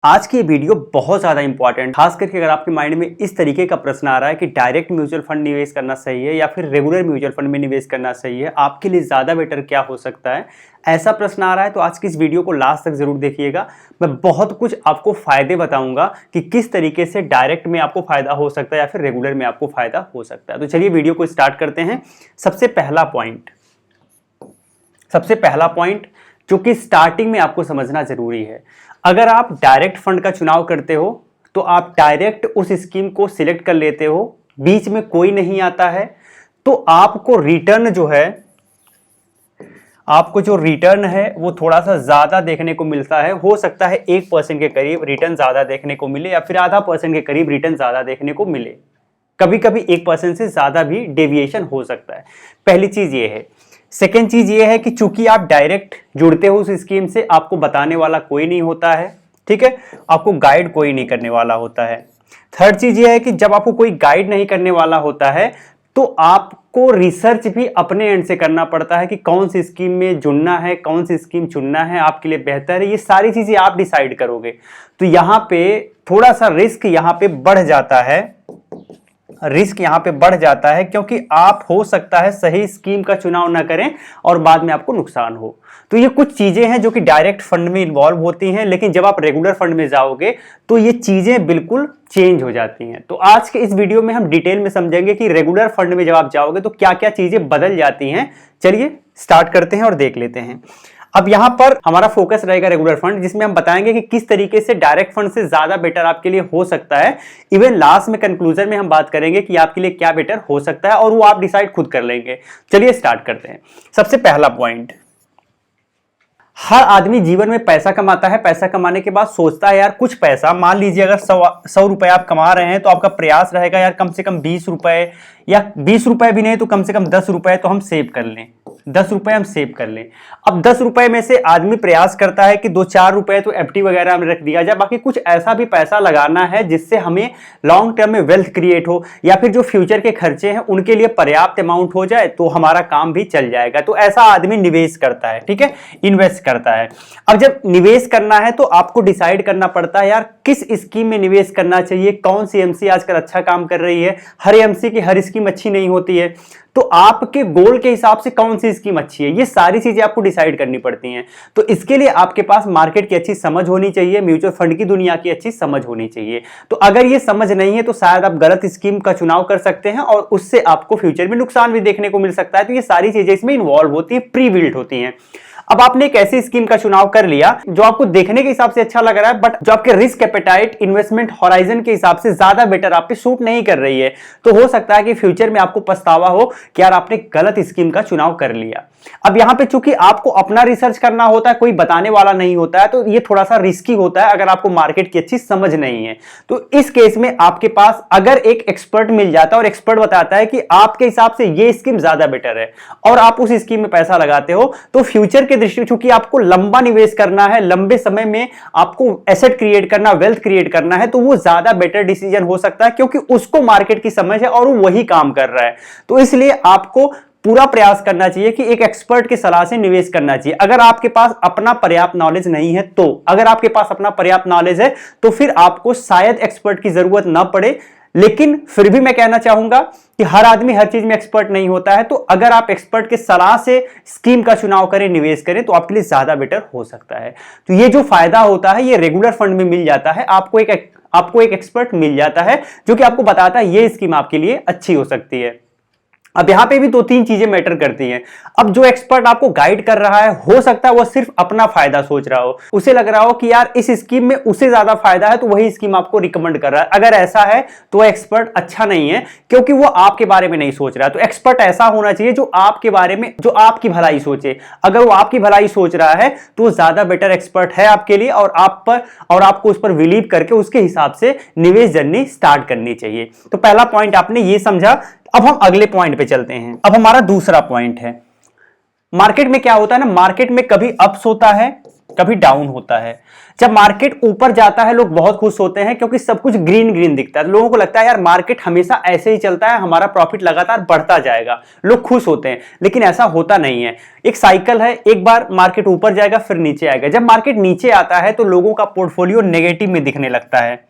आज की ये वीडियो बहुत ज़्यादा इंपॉर्टेंट, खास करके अगर आपके माइंड में इस तरीके का प्रश्न आ रहा है कि डायरेक्ट म्यूचुअल फंड निवेश करना सही है या फिर रेगुलर म्यूचुअल फंड में निवेश करना सही है, आपके लिए ज़्यादा बेटर क्या हो सकता है, ऐसा प्रश्न आ रहा है तो आज की इस वीडियो को लास्ट तक जरूर देखिएगा। मैं बहुत कुछ आपको फायदे बताऊंगा कि किस तरीके से डायरेक्ट में आपको फायदा हो सकता है या फिर रेगुलर में आपको फायदा हो सकता है। तो चलिए वीडियो को स्टार्ट करते हैं। सबसे पहला पॉइंट जो कि स्टार्टिंग में आपको समझना जरूरी है, अगर आप डायरेक्ट फंड का चुनाव करते हो तो आप डायरेक्ट उस स्कीम को सिलेक्ट कर लेते हो, बीच में कोई नहीं आता है, तो आपको जो रिटर्न है वो थोड़ा सा ज्यादा देखने को मिलता है। हो सकता है 1% के करीब रिटर्न ज्यादा देखने को मिले या फिर आधा % के करीब रिटर्न ज्यादा देखने को मिले, कभी कभी 1% से ज्यादा भी डेविएशन हो सकता है। पहली चीज ये है। सेकेंड चीज ये है कि चूंकि आप डायरेक्ट जुड़ते हो उस स्कीम से, आपको बताने वाला कोई नहीं होता है, ठीक है, आपको गाइड कोई नहीं करने वाला होता है। थर्ड चीज ये है कि जब आपको कोई गाइड नहीं करने वाला होता है तो आपको रिसर्च भी अपने एंड से करना पड़ता है कि कौन सी स्कीम में जुड़ना है, कौन सी स्कीम चुनना है आपके लिए बेहतर है, ये सारी चीजें आप डिसाइड करोगे। तो यहां पे थोड़ा सा रिस्क यहां पे बढ़ जाता है, क्योंकि आप हो सकता है सही स्कीम का चुनाव ना करें और बाद में आपको नुकसान हो। तो ये कुछ चीजें हैं जो कि डायरेक्ट फंड में इन्वॉल्व होती हैं, लेकिन जब आप रेगुलर फंड में जाओगे तो ये चीजें बिल्कुल चेंज हो जाती हैं। तो आज के इस वीडियो में हम डिटेल में समझेंगे कि रेगुलर फंड में जब आप जाओगे तो क्या क्या चीजें बदल जाती हैं। चलिए स्टार्ट करते हैं और देख लेते हैं। अब यहां पर हमारा फोकस रहेगा रेगुलर फंड, जिसमें हम बताएंगे कि किस तरीके से डायरेक्ट फंड से ज्यादा बेटर आपके लिए हो सकता है। इवन लास्ट में कंक्लूजन में हम बात करेंगे कि आपके लिए क्या बेटर हो सकता है और वो आप डिसाइड खुद कर लेंगे। चलिए स्टार्ट करते हैं। सबसे पहला पॉइंट, हर आदमी जीवन में पैसा कमाता है, पैसा कमाने के बाद सोचता है यार कुछ पैसा, मान लीजिए अगर 100 रुपए आप कमा रहे हैं तो आपका प्रयास रहेगा यार कम से कम 20 रुपए, या 20 रुपए भी नहीं तो कम से कम 10 रुपए तो हम सेव कर लें, 10 रुपए हम सेव कर लें। अब 10 रुपए में से आदमी प्रयास करता है कि 2-4 रुपए तो एफडी वगैरह में रख दिया जाए, बाकी कुछ ऐसा भी पैसा लगाना है जिससे हमें लॉन्ग टर्म में वेल्थ क्रिएट हो या फिर जो फ्यूचर के खर्चे हैं उनके लिए पर्याप्त अमाउंट हो जाए तो हमारा काम भी चल जाएगा। तो ऐसा आदमी निवेश करता है, ठीक है, इन्वेस्ट करता है। अब जब निवेश करना है तो आपको डिसाइड करना पड़ता है यार किस स्कीम में निवेश करना चाहिए, कौन सी एमसी आजकल अच्छा काम कर रही है। हर एमसी की हर स्कीम अच्छी नहीं होती है, तो आपके गोल के हिसाब से कौन सी स्कीम अच्छी है, ये सारी चीजें आपको डिसाइड करनी पड़ती हैं। तो इसके लिए आपके पास मार्केट की अच्छी समझ होनी चाहिए, म्यूचुअल फंड की दुनिया की अच्छी समझ होनी चाहिए। तो अगर ये समझ नहीं है तो शायद आप गलत स्कीम का चुनाव कर सकते हैं और उससे आपको फ्यूचर में नुकसान भी देखने को मिल सकता है। तो ये सारी चीजें इसमें इन्वॉल्व होती है, प्री बिल्ट होती हैं। अब आपने एक ऐसी स्कीम का चुनाव कर लिया जो आपको देखने के हिसाब से अच्छा लग रहा है, बट जो आपके रिस्क एपेटाइट, इन्वेस्टमेंट हॉराइजन के हिसाब से ज्यादा बेटर आप पे सूट नहीं कर रही है, तो हो सकता है कि फ्यूचर में आपको पछतावा हो कि यार आपने गलत स्कीम का चुनाव कर लिया। अब यहां पे चूंकि आपको अपना रिसर्च करना होता है, कोई बताने वाला नहीं होता है, तो ये थोड़ा सा रिस्की होता है अगर आपको मार्केट की अच्छी समझ नहीं है। तो इस केस में आपके पास अगर एक एक्सपर्ट मिल जाता है और एक्सपर्ट बताता है कि आपके हिसाब से ये स्कीम ज्यादा बेटर है और आप उस स्कीम में पैसा लगाते हो, तो फ्यूचर के दृष्टि चूंकि आपको लंबा निवेश करना है, लंबे समय में आपको एसेट क्रिएट करना, वेल्थ क्रिएट करना है, तो वो ज्यादा बेटर डिसीजन हो सकता है क्योंकि उसको मार्केट की समझ है और वो वही काम कर रहा है। तो इसलिए आपको पूरा प्रयास करना चाहिए कि एक एक्सपर्ट की सलाह से निवेश करना चाहिए। अगर आपके पास अपना पर्याप्त नॉलेज नहीं है तो, अगर आपके पास अपना पर्याप्त नॉलेज है तो फिर आपको शायद एक्सपर्ट की जरूरत ना पड़े। लेकिन फिर भी मैं कहना चाहूंगा कि हर आदमी हर चीज में एक्सपर्ट नहीं होता है, तो अगर आप एक्सपर्ट के सलाह से स्कीम का चुनाव करें, निवेश करें, तो आपके लिए ज्यादा बेटर हो सकता है। तो ये जो फायदा होता है ये रेगुलर फंड में मिल जाता है, आपको एक एक्सपर्ट मिल जाता है जो कि आपको बताता है ये स्कीम आपके लिए अच्छी हो सकती है। अब यहां पे भी 2-3 चीजें मैटर करती हैं। अब जो एक्सपर्ट आपको गाइड कर रहा है, हो सकता है वो सिर्फ अपना फायदा सोच रहा हो, उसे लग रहा हो कि यार इस स्कीम में उसे ज्यादा फायदा है तो वही स्कीम आपको रिकमेंड कर रहा है। अगर ऐसा है तो एक्सपर्ट अच्छा नहीं है, क्योंकि वो आपके बारे में नहीं सोच रहा है। तो एक्सपर्ट ऐसा होना चाहिए जो आपके बारे में, जो आपकी भलाई सोचे। अगर वो आपकी भलाई सोच रहा है तो ज्यादा बेटर एक्सपर्ट है आपके लिए, और आपको उस पर बिलीव करके उसके हिसाब से निवेश जर्नी स्टार्ट करनी चाहिए। तो पहला पॉइंट आपने ये समझा। अब हम अगले पॉइंट पे चलते हैं। अब हमारा दूसरा पॉइंट है, मार्केट में क्या होता है ना, मार्केट में कभी अप्स होता है कभी डाउन होता है। जब मार्केट ऊपर जाता है लोग बहुत खुश होते हैं क्योंकि सब कुछ ग्रीन ग्रीन दिखता है। लोगों को लगता है यार मार्केट हमेशा ऐसे ही चलता है, हमारा प्रॉफिट लगातार बढ़ता जाएगा, लोग खुश होते हैं। लेकिन ऐसा होता नहीं है, एक साइकिल है, एक बार मार्केट ऊपर जाएगा फिर नीचे आएगा। जब मार्केट नीचे आता है तो लोगों का पोर्टफोलियो नेगेटिव में दिखने लगता है।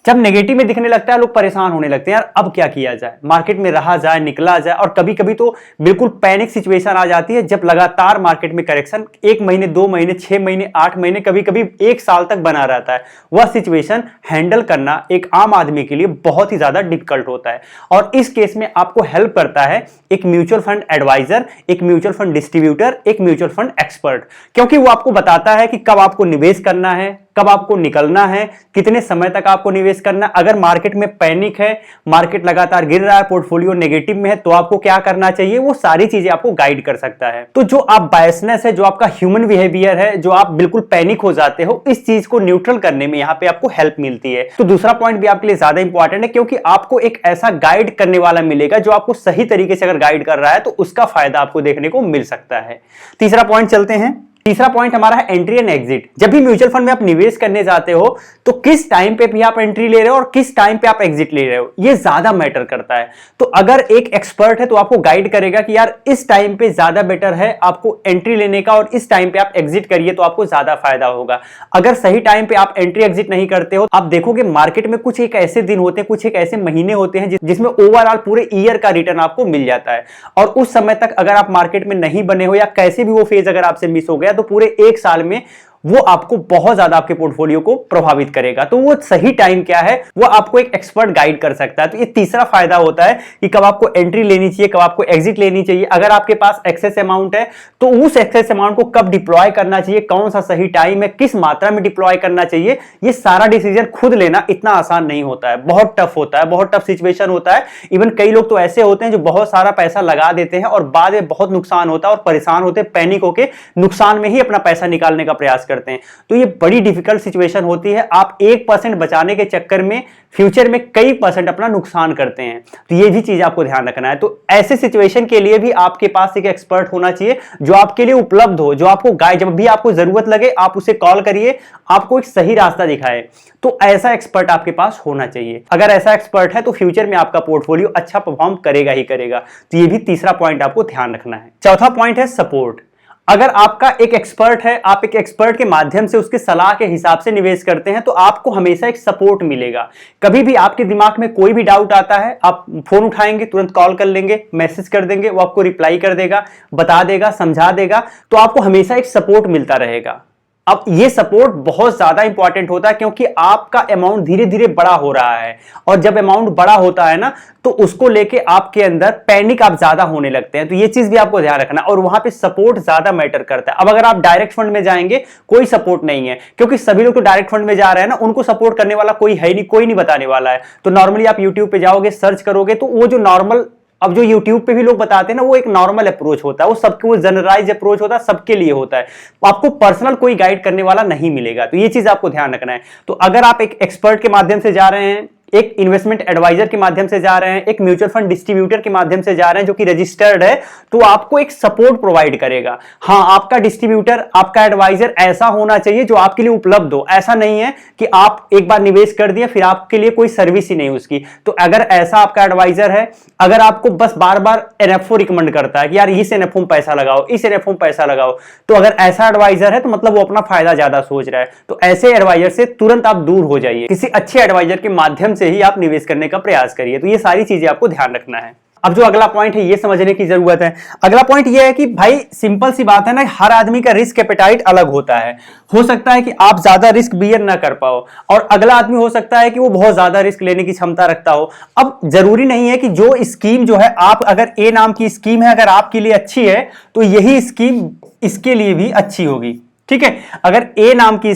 जब नेगेटिव में दिखने लगता है लोग परेशान होने लगते हैं, यार अब क्या किया जाए, मार्केट में रहा जाए निकला जाए। और कभी कभी तो बिल्कुल पैनिक सिचुएशन आ जाती है जब लगातार मार्केट में करेक्शन 1 महीने 2 महीने 6 महीने 8 महीने कभी कभी 1 साल तक बना रहता है। वह सिचुएशन हैंडल करना एक आम आदमी के लिए बहुत ही ज्यादा डिफिकल्ट होता है। और इस केस में आपको हेल्प करता है एक म्यूचुअल फंड एडवाइजर, एक म्यूचुअल फंड डिस्ट्रीब्यूटर, एक म्यूचुअल फंड एक्सपर्ट। क्योंकि वो आपको बताता है कि कब आपको निवेश करना है, कब आपको निकलना है, कितने समय तक आपको निवेश करना है। अगर मार्केट में पैनिक है, मार्केट लगातार गिर रहा है, पोर्टफोलियो नेगेटिव में है, तो आपको क्या करना चाहिए, वो सारी चीजें आपको गाइड कर सकता है। तो जो आप बायसनेस है, जो आपका ह्यूमन बिहेवियर है, जो आप बिल्कुल पैनिक हो जाते हो, इस चीज को न्यूट्रल करने में यहाँ पे आपको हेल्प मिलती है। तो दूसरा पॉइंट भी आपके लिए ज्यादा इंपॉर्टेंट है क्योंकि आपको एक ऐसा गाइड करने वाला मिलेगा जो आपको सही तरीके से अगर गाइड कर रहा है तो उसका फायदा आपको देखने को मिल सकता है। तीसरा पॉइंट चलते हैं। तीसरा पॉइंट हमारा है एंट्री एंड एग्जिट। जब भी म्यूचुअल फंड में आप निवेश करने जाते हो तो किस टाइम पे भी आप एंट्री ले रहे हो और किस टाइम पे आप एग्जिट ले रहे हो, ये ज्यादा मैटर करता है। तो अगर एक एक्सपर्ट है तो आपको गाइड करेगा कि यार इस टाइम पे ज्यादा बेटर है आपको एंट्री लेने का और इस टाइम पे आप एग्जिट करिए तो आपको ज्यादा फायदा होगा। अगर सही टाइम पे आप एंट्री एग्जिट नहीं करते हो, आप देखोगे मार्केट में कुछ एक ऐसे दिन होते हैं, कुछ एक ऐसे महीने होते हैं जिसमें ओवरऑल पूरे ईयर का रिटर्न आपको मिल जाता है। और उस समय तक अगर आप मार्केट में नहीं बने हो या कैसे भी वो फेज अगर आपसे मिस हो गया तो पूरे 1 साल में वो आपको बहुत ज्यादा आपके पोर्टफोलियो को प्रभावित करेगा। तो वो सही टाइम क्या है वो आपको एक एक्सपर्ट गाइड कर सकता है। तो ये तीसरा फायदा होता है कि कब आपको एंट्री लेनी चाहिए, कब आपको एग्जिट लेनी चाहिए। अगर आपके पास एक्सेस अमाउंट है तो उस एक्सेस अमाउंट को कब डिप्लॉय करना चाहिए, कौन सा सही टाइम है, किस मात्रा में डिप्लॉय करना चाहिए, ये सारा डिसीजन खुद लेना इतना आसान नहीं होता है, बहुत टफ होता है, बहुत टफ सिचुएशन होता है। इवन कई लोग तो ऐसे होते हैं जो बहुत सारा पैसा लगा देते हैं और बाद में बहुत नुकसान होता है और परेशान होते हैं, पैनिक होकर नुकसान में ही अपना पैसा निकालने का प्रयास करते हैं। तो ये बड़ी डिफिकल्ट सिचुएशन होती है। आप 1% बचाने के चक्कर में फ्यूचर में कई % अपना नुकसान करते हैं। तो ये भी चीज आपको ध्यान रखना है। तो ऐसे सिचुएशन के लिए भी आपके पास एक एक्सपर्ट होना चाहिए जो आपके लिए उपलब्ध हो, जो आपको गाइड, जब भी आपको जरूरत लगे आप उसे कॉल करिए, आपको एक सही रास्ता दिखाए। तो ऐसा एक्सपर्ट आपके पास होना चाहिए। अगर ऐसा एक्सपर्ट है तो फ्यूचर में आपका पोर्टफोलियो अच्छा परफॉर्म करेगा ही करेगा। तो ये भी तीसरा पॉइंट आपको ध्यान रखना है। चौथा पॉइंट है सपोर्ट। अगर आपका एक एक्सपर्ट है, आप एक एक्सपर्ट के माध्यम से उसके सलाह के हिसाब से निवेश करते हैं तो आपको हमेशा एक सपोर्ट मिलेगा। कभी भी आपके दिमाग में कोई भी डाउट आता है, आप फोन उठाएंगे, तुरंत कॉल कर लेंगे, मैसेज कर देंगे, वो आपको रिप्लाई कर देगा, बता देगा, समझा देगा। तो आपको हमेशा एक सपोर्ट मिलता रहेगा। अब ये सपोर्ट बहुत ज्यादा इंपॉर्टेंट होता है क्योंकि आपका अमाउंट धीरे धीरे बड़ा हो रहा है और जब अमाउंट बड़ा होता है ना तो उसको लेके आपके अंदर पैनिक आप ज्यादा होने लगते हैं। तो ये चीज भी आपको ध्यान रखना और वहां पे सपोर्ट ज्यादा मैटर करता है। अब अगर आप डायरेक्ट फंड में जाएंगे कोई सपोर्ट नहीं है क्योंकि सभी लोग तो डायरेक्ट फंड में जा रहे हैं ना, उनको सपोर्ट करने वाला कोई है नहीं, कोई नहीं बताने वाला है। तो नॉर्मली आप यूट्यूब पे जाओगे, सर्च करोगे तो वो जो नॉर्मल, अब जो YouTube पे भी लोग बताते हैं ना, वो एक नॉर्मल अप्रोच होता है, वो सबके, वो जनरलाइज अप्रोच होता है, सबके लिए होता है। आपको पर्सनल कोई गाइड करने वाला नहीं मिलेगा। तो ये चीज आपको ध्यान रखना है। तो अगर आप एक एक्सपर्ट के माध्यम से जा रहे हैं, एक इन्वेस्टमेंट एडवाइजर के माध्यम से जा रहे हैं, एक म्यूचुअल फंड डिस्ट्रीब्यूटर के माध्यम से जा रहे हैं जो कि रजिस्टर्ड है, तो आपको एक सपोर्ट प्रोवाइड करेगा। हाँ, आपका डिस्ट्रीब्यूटर, आपका एडवाइजर ऐसा होना चाहिए जो आपके लिए उपलब्ध हो। ऐसा नहीं है कि आप एक बार निवेश कर दिया फिर आपके लिए कोई सर्विस ही नहीं उसकी। तो अगर ऐसा आपका एडवाइजर है, अगर आपको बस बार बार एनएफओ रिकमेंड करता है कि यार इस एनएफओ में पैसा लगाओ, इस एनएफओ में पैसा लगाओ, तो अगर ऐसा एडवाइजर है तो मतलब वो अपना फायदा ज्यादा सोच रहा है। तो ऐसे एडवाइजर से तुरंत आप दूर हो जाइए, किसी अच्छे एडवाइजर के माध्यम से ही आप निवेश करने का प्रयास करिए। तो ये सारी चीजें आपको ध्यान रखना है। अब जो अगला पॉइंट है ये समझने की जरूरत है। अगला पॉइंट ये है कि भाई सिंपल सी बात है ना, हर आदमी का रिस्क एपेटाइट अलग होता है। हो सकता है कि आप ज्यादा रिस्क बियर ना कर पाओ और अगला आदमी हो सकता है कि वो बहुत ज्यादा रिस्क लेने की क्षमता रखता हो। अब जरूरी नहीं है कि जो स्कीम जो है, आप अगर ए नाम की स्कीम है अगर आपके लिए अच्छी है तो यही स्कीम इसके लिए भी अच्छी होगी। ठीक है, अगर ए नाम की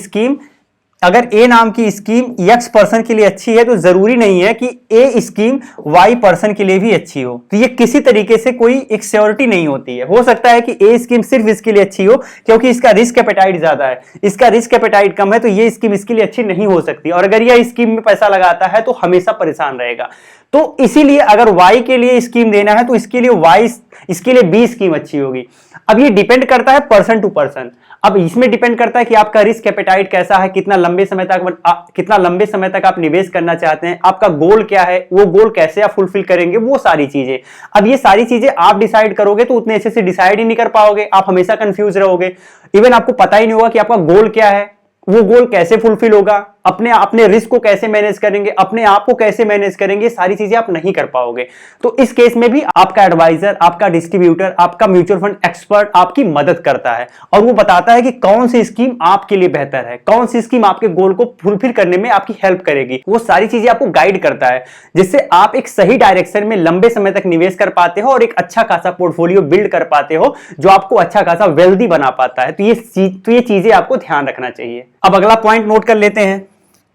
स्कीम X पर्सन के लिए अच्छी है तो जरूरी नहीं है कि A स्कीम Y पर्सन के लिए भी अच्छी हो। तो ये किसी तरीके से कोई एक श्योरिटी नहीं होती है। हो सकता है कि A स्कीम सिर्फ इसके लिए अच्छी हो क्योंकि इसका रिस्क एपेटाइट ज्यादा है, इसका रिस्क एपेटाइट कम है, तो ये स्कीम इसके लिए अच्छी नहीं हो सकती। और अगर यह स्कीम में पैसा लगाता है तो हमेशा परेशान रहेगा। तो इसीलिए अगर Y के लिए स्कीम देना है तो इसके लिए Y इसके लिए बी स्कीम अच्छी होगी। अब ये डिपेंड करता है पर्सन टू पर्सन। अब इसमें डिपेंड करता है कि आपका रिस्क एपेटाइट कैसा है, कितना लंबे समय तक आप निवेश करना चाहते हैं, आपका गोल क्या है, वो गोल कैसे आप फुलफिल करेंगे, वो सारी चीजें। अब ये सारी चीजें आप डिसाइड करोगे तो उतने अच्छे से डिसाइड ही नहीं कर पाओगे, आप हमेशा कंफ्यूज रहोगे। इवन आपको पता ही नहीं होगा कि आपका गोल क्या है, वो गोल कैसे फुलफिल होगा, अपने रिस्क को कैसे मैनेज करेंगे, अपने आप को कैसे मैनेज करेंगे, सारी चीजें आप नहीं कर पाओगे। तो इस केस में भी आपका एडवाइजर, आपका डिस्ट्रीब्यूटर, आपका म्यूचुअल फंड एक्सपर्ट आपकी मदद करता है और वो बताता है कि कौन सी स्कीम आपके लिए बेहतर है, कौन सी स्कीम आपके गोल को फुलफिल करने में आपकी हेल्प करेगी। वो सारी चीजें आपको गाइड करता है जिससे आप एक सही डायरेक्शन में लंबे समय तक निवेश कर पाते हो और एक अच्छा खासा पोर्टफोलियो बिल्ड कर पाते हो जो आपको अच्छा खासा वेल्दी बना पाता है। तो ये चीजें आपको ध्यान रखना चाहिए। अब अगला पॉइंट नोट कर लेते हैं।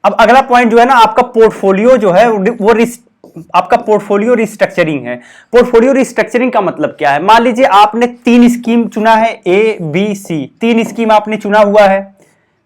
अब अगला पॉइंट जो है ना, आपका पोर्टफोलियो जो है वो आपका पोर्टफोलियो रिस्ट्रक्चरिंग है। पोर्टफोलियो रिस्ट्रक्चरिंग का मतलब क्या है? मान लीजिए आपने 3 स्कीम चुना है, ए बी सी, 3 स्कीम आपने चुना हुआ है,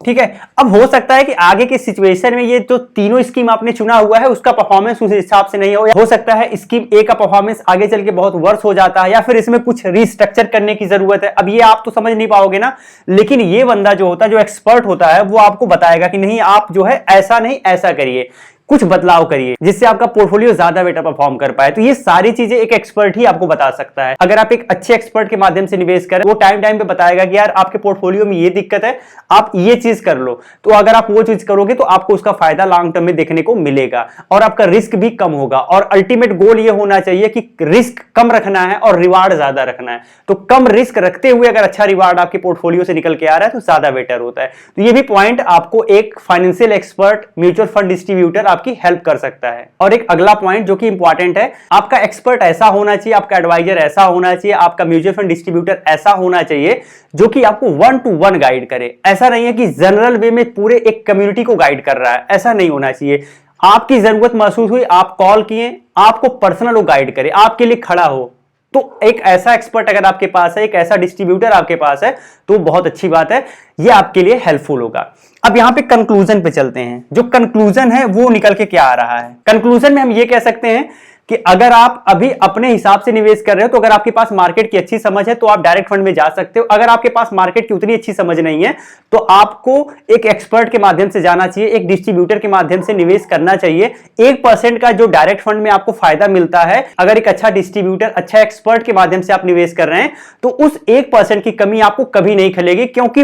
ठीक है। अब हो सकता है कि आगे के सिचुएशन में ये जो तीनों स्कीम आपने चुना हुआ है उसका परफॉर्मेंस उस हिसाब से नहीं हो सकता है स्कीम ए का परफॉर्मेंस आगे चल के बहुत वर्स हो जाता है या फिर इसमें कुछ रिस्ट्रक्चर करने की जरूरत है। अब ये आप तो समझ नहीं पाओगे ना, लेकिन ये बंदा जो होता है, जो एक्सपर्ट होता है, वो आपको बताएगा कि नहीं आप जो है ऐसा नहीं ऐसा करिए, कुछ बदलाव करिए जिससे आपका पोर्टफोलियो ज्यादा बेटर परफॉर्म कर पाए। तो ये सारी चीजें एक एक्सपर्ट ही आपको बता सकता है। अगर आप एक अच्छे एक्सपर्ट के माध्यम से निवेश करें, वो टाइम टाइम पे बताएगा कि यार आपके पोर्टफोलियो में ये दिक्कत है, आप ये चीज कर लो। तो अगर आप वो चीज करोगे तो आपको उसका फायदा लॉन्ग टर्म में देखने को मिलेगा और आपका रिस्क भी कम होगा। और अल्टीमेट गोल ये होना चाहिए कि रिस्क कम रखना है और रिवार्ड ज्यादा रखना है। तो कम रिस्क रखते हुए अगर अच्छा रिवार्ड आपके पोर्टफोलियो से निकल के आ रहा है तो ज्यादा बेटर होता है। तो ये भी पॉइंट आपको एक financial expert, mutual fund distributor आपकी हेल्प कर सकता है। और एक अगला पॉइंट जो कि इंपॉर्टेंट है, आपका एक्सपर्ट ऐसा होना चाहिए, आपका एडवाइजर ऐसा होना चाहिए, आपका म्यूचुअल फंड डिस्ट्रीब्यूटर ऐसा होना चाहिए जो कि आपको 1 to 1 गाइड करे। ऐसा नहीं है कि जनरल वे में पूरे एक कम्युनिटी को गाइड कर रहा है, ऐसा नहीं होना चाहिए। आपकी जरूरत महसूस हुई, आप कॉल किए, आपको पर्सनल वो गाइड करे, आपके लिए खड़ा हो। तो एक ऐसा एक्सपर्ट अगर आपके पास है, एक ऐसा डिस्ट्रीब्यूटर आपके पास है, तो बहुत अच्छी बात है, ये आपके लिए हेल्पफुल होगा। अब यहां पे कंक्लूजन पे चलते हैं। जो कंक्लूजन है वो निकल के क्या आ रहा है? कंक्लूजन में हम ये कह सकते हैं कि अगर आप अभी अपने हिसाब से निवेश कर रहे हो तो अगर आपके पास मार्केट की अच्छी समझ है तो आप डायरेक्ट फंड में जा सकते हो। अगर आपके पास मार्केट की उतनी अच्छी समझ नहीं है तो आपको एक एक्सपर्ट के माध्यम से जाना चाहिए, एक डिस्ट्रीब्यूटर के माध्यम से निवेश करना चाहिए। 1% का जो डायरेक्ट फंड में आपको फायदा मिलता है, अगर एक अच्छा डिस्ट्रीब्यूटर, अच्छा एक्सपर्ट के माध्यम से आप निवेश कर रहे हैं तो उस 1% की कमी आपको कभी नहीं खलेगी, क्योंकि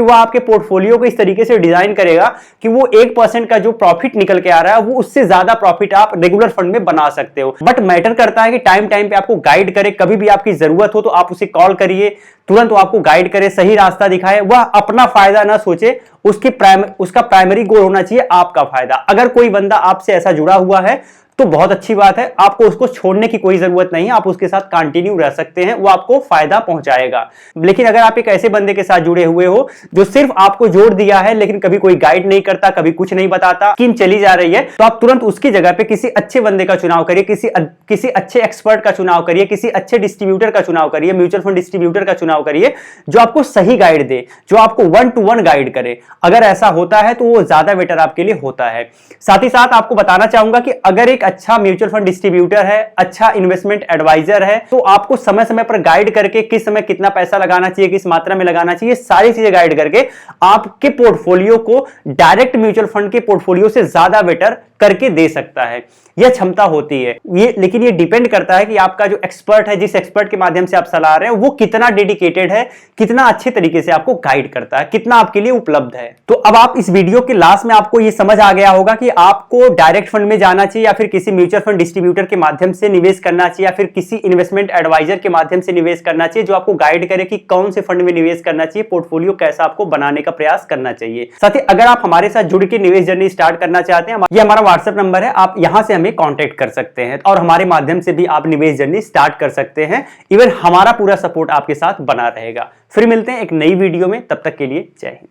वह आपके पोर्टफोलियो को इस तरीके से डिजाइन करेगा कि वो 1% का जो प्रॉफिट निकल के आ रहा है वो उससे ज्यादा प्रॉफिट आप रेगुलर फंड में बना सकते हो। बट मैटर करता है कि टाइम टाइम पे आपको गाइड करे, कभी भी आपकी जरूरत हो तो आप उसे कॉल करिए, तुरंत वो आपको गाइड करे, सही रास्ता दिखाए। वह अपना फायदा ना सोचे, उसका प्राइमरी गोल होना चाहिए आपका फायदा। अगर कोई बंदा आपसे ऐसा जुड़ा हुआ है तो बहुत अच्छी बात है, आपको उसको छोड़ने की कोई जरूरत नहीं है, आप उसके साथ कंटिन्यू रह सकते हैं, वो आपको फायदा पहुंचाएगा। लेकिन अगर आप एक ऐसे बंदे के साथ जुड़े हुए हो जो सिर्फ आपको जोड़ दिया है लेकिन कभी कोई गाइड नहीं करता, कभी कुछ नहीं बताता, स्कीम चली जा रही है, तो आप तुरंत उसकी जगह पे किसी अच्छे बंदे का चुनाव करिए, किसी अच्छे एक्सपर्ट का चुनाव करिए, किसी अच्छे डिस्ट्रीब्यूटर का चुनाव करिए, म्यूचुअल फंड डिस्ट्रीब्यूटर का चुनाव करिए जो आपको सही गाइड दे, जो आपको 1 to 1 गाइड करे। अगर ऐसा होता है तो वो ज्यादा बेटर आपके लिए होता है। साथ ही साथ आपको बताना चाहूंगा कि अगर एक अच्छा म्यूचुअल फंड डिस्ट्रीब्यूटर है, अच्छा इन्वेस्टमेंट एडवाइजर है, तो आपको समय समय पर गाइड करके किस समय कितना पैसा लगाना चाहिए, किस मात्रा में लगाना चाहिए, सारी चीजें गाइड करके आपके पोर्टफोलियो को डायरेक्ट म्यूचुअल फंड के पोर्टफोलियो से ज्यादा बेटर करके दे सकता है। यह क्षमता होती है लेकिन ये डिपेंड करता है कि आपका जो एक्सपर्ट है, जिस एक्सपर्ट के माध्यम से आप सलाह रहे हैं, वो कितना डेडिकेटेड है, कितना अच्छे तरीके से आपको गाइड करता है, कितना आपके लिए उपलब्ध है। तो अब आप इस वीडियो के लास्ट में आपको ये समझ आ गया होगा कि आपको डायरेक्ट फंड में जाना चाहिए या फिर किसी म्यूचुअल फंड डिस्ट्रीब्यूटर के माध्यम से निवेश करना चाहिए या फिर किसी इन्वेस्टमेंट एडवाइजर के माध्यम से निवेश करना चाहिए जो आपको गाइड करे कि कौन से फंड में निवेश करना चाहिए, पोर्टफोलियो कैसा आपको बनाने का प्रयास करना चाहिए। साथ ही अगर आप हमारे साथ जुड़ के निवेश जर्नी स्टार्ट करना चाहते हैं, ये हमारा व्हाट्सएप नंबर है, आप यहां से हमें कांटेक्ट कर सकते हैं और हमारे माध्यम से भी आप निवेश जर्नी स्टार्ट कर सकते हैं। इवन हमारा पूरा सपोर्ट आपके साथ बना रहेगा। फिर मिलते हैं एक नई वीडियो में, तब तक के लिए जय हिंद।